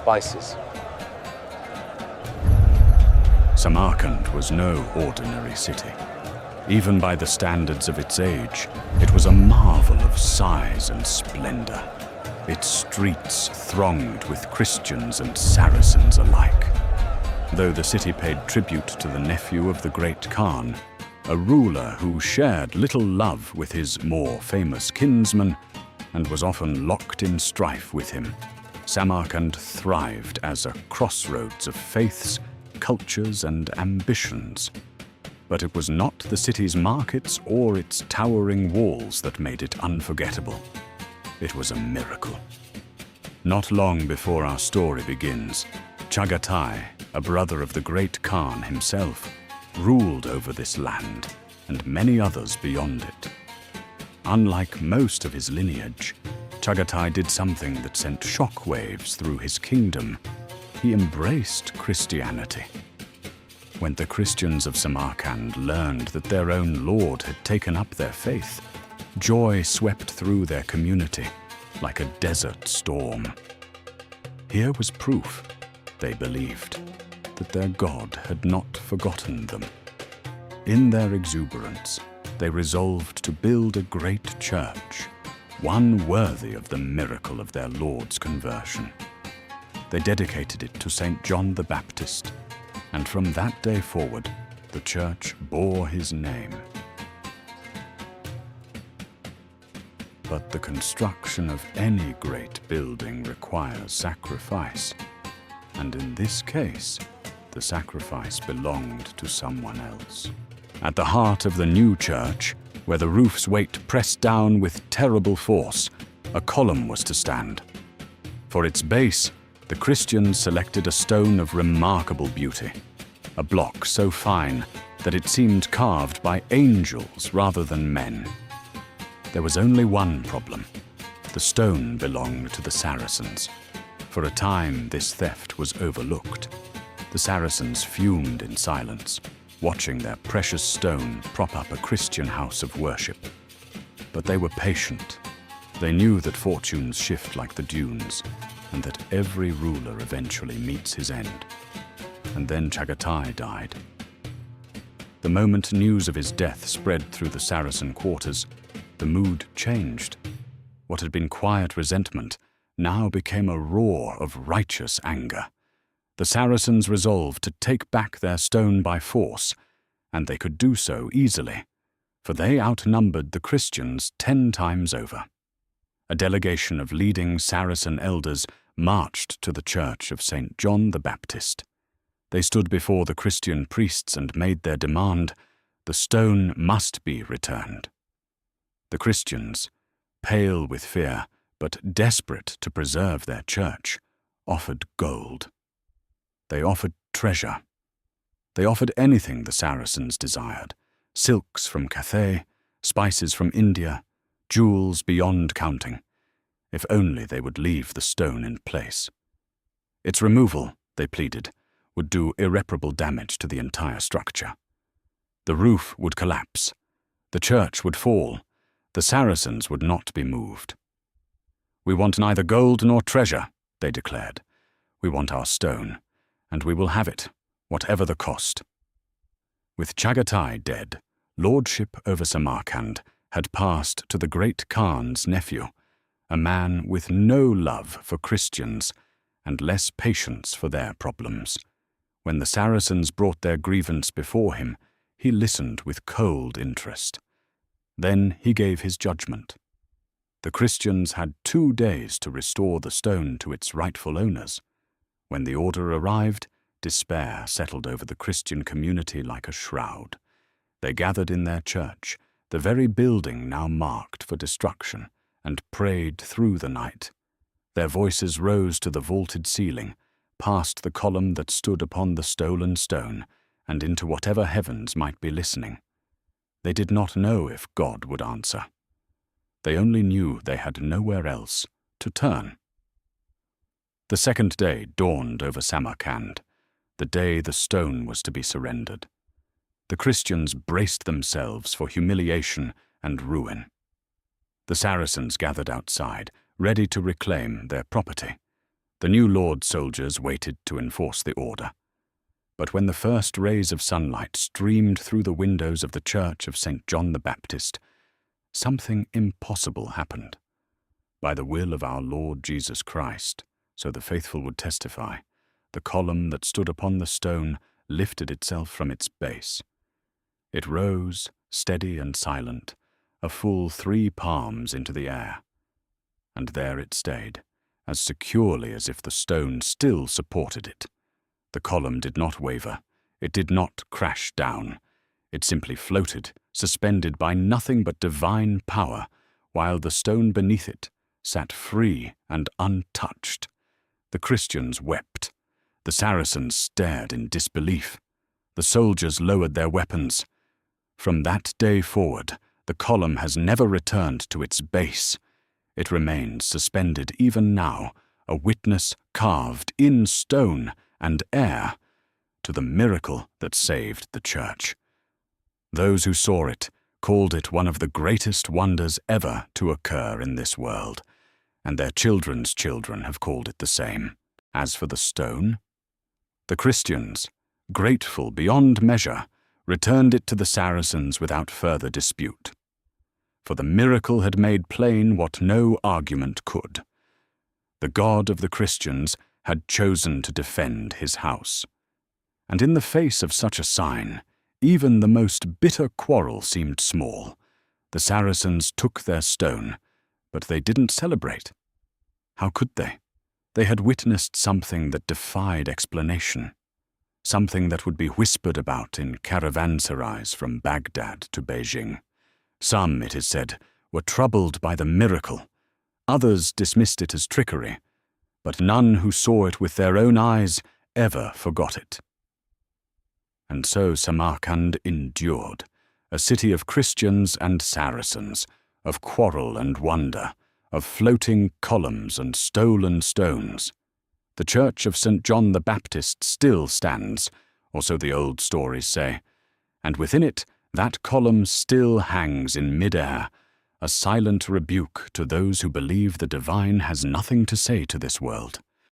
spices. Samarkand was no ordinary city. Even by the standards of its age, it was a marvel of size and splendor. Its streets thronged with Christians and Saracens alike. Though the city paid tribute to the nephew of the great Khan, a ruler who shared little love with his more famous kinsman and was often locked in strife with him, Samarkand thrived as a crossroads of faiths, cultures, and ambitions. But it was not the city's markets or its towering walls that made it unforgettable. It was a miracle. Not long before our story begins, Chagatai, a brother of the great Khan himself, ruled over this land and many others beyond it. Unlike most of his lineage, Chagatai did something that sent shockwaves through his kingdom. He embraced Christianity. When the Christians of Samarkand learned that their own lord had taken up their faith, joy swept through their community like a desert storm. Here was proof, they believed, that their God had not forgotten them. In their exuberance, they resolved to build a great church, one worthy of the miracle of their Lord's conversion. They dedicated it to St. John the Baptist, and from that day forward, the church bore his name. But the construction of any great building requires sacrifice, and in this case, the sacrifice belonged to someone else. At the heart of the new church, where the roof's weight pressed down with terrible force, a column was to stand. For its base, the Christians selected a stone of remarkable beauty, a block so fine that it seemed carved by angels rather than men. There was only one problem. The stone belonged to the Saracens. For a time, this theft was overlooked. The Saracens fumed in silence, watching their precious stone prop up a Christian house of worship. But they were patient. They knew that fortunes shift like the dunes, and that every ruler eventually meets his end. And then Chagatai died. The moment news of his death spread through the Saracen quarters, the mood changed. What had been quiet resentment now became a roar of righteous anger. The Saracens resolved to take back their stone by force, and they could do so easily, for they outnumbered the Christians 10 times over. A delegation of leading Saracen elders marched to the church of St. John the Baptist. They stood before the Christian priests and made their demand: the stone must be returned. The Christians, pale with fear but desperate to preserve their church, offered gold. They offered treasure. They offered anything the Saracens desired: silks from Cathay, spices from India, jewels beyond counting, if only they would leave the stone in place. Its removal, they pleaded, would do irreparable damage to the entire structure. The roof would collapse. The church would fall. The Saracens would not be moved. "We want neither gold nor treasure," they declared. "We want our stone, and we will have it, whatever the cost." With Chagatai dead, lordship over Samarkand had passed to the great Khan's nephew, a man with no love for Christians and less patience for their problems. When the Saracens brought their grievance before him, he listened with cold interest. Then he gave his judgment. The Christians had 2 days to restore the stone to its rightful owners. When the order arrived, despair settled over the Christian community like a shroud. They gathered in their church, the very building now marked for destruction, and prayed through the night. Their voices rose to the vaulted ceiling, past the column that stood upon the stolen stone, and into whatever heavens might be listening. They did not know if God would answer. They only knew they had nowhere else to turn. The second day dawned over Samarkand, the day the stone was to be surrendered. The Christians braced themselves for humiliation and ruin. The Saracens gathered outside, ready to reclaim their property. The new Lord's soldiers waited to enforce the order. But when the first rays of sunlight streamed through the windows of the church of St. John the Baptist, something impossible happened. By the will of our Lord Jesus Christ, so the faithful would testify, the column that stood upon the stone lifted itself from its base. It rose, steady and silent, a full 3 palms into the air. And there it stayed, as securely as if the stone still supported it. The column did not waver. It did not crash down. It simply floated, suspended by nothing but divine power, while the stone beneath it sat free and untouched. The Christians wept. The Saracens stared in disbelief. The soldiers lowered their weapons. From that day forward, the column has never returned to its base. It remains suspended even now, a witness carved in stone and air to the miracle that saved the church. Those who saw it called it one of the greatest wonders ever to occur in this world, and their children's children have called it the same. As for the stone, the Christians, grateful beyond measure, returned it to the Saracens without further dispute. For the miracle had made plain what no argument could. The God of the Christians had chosen to defend his house. And in the face of such a sign, even the most bitter quarrel seemed small. The Saracens took their stone, but they didn't celebrate. How could they? They had witnessed something that defied explanation, something that would be whispered about in caravanserais from Baghdad to Beijing. Some, it is said, were troubled by the miracle. Others dismissed it as trickery, but none who saw it with their own eyes ever forgot it. And so Samarkand endured, a city of Christians and Saracens, of quarrel and wonder, of floating columns and stolen stones. The church of St. John the Baptist still stands, or so the old stories say, and within it that column still hangs in mid-air, a silent rebuke to those who believe the divine has nothing to say to this world.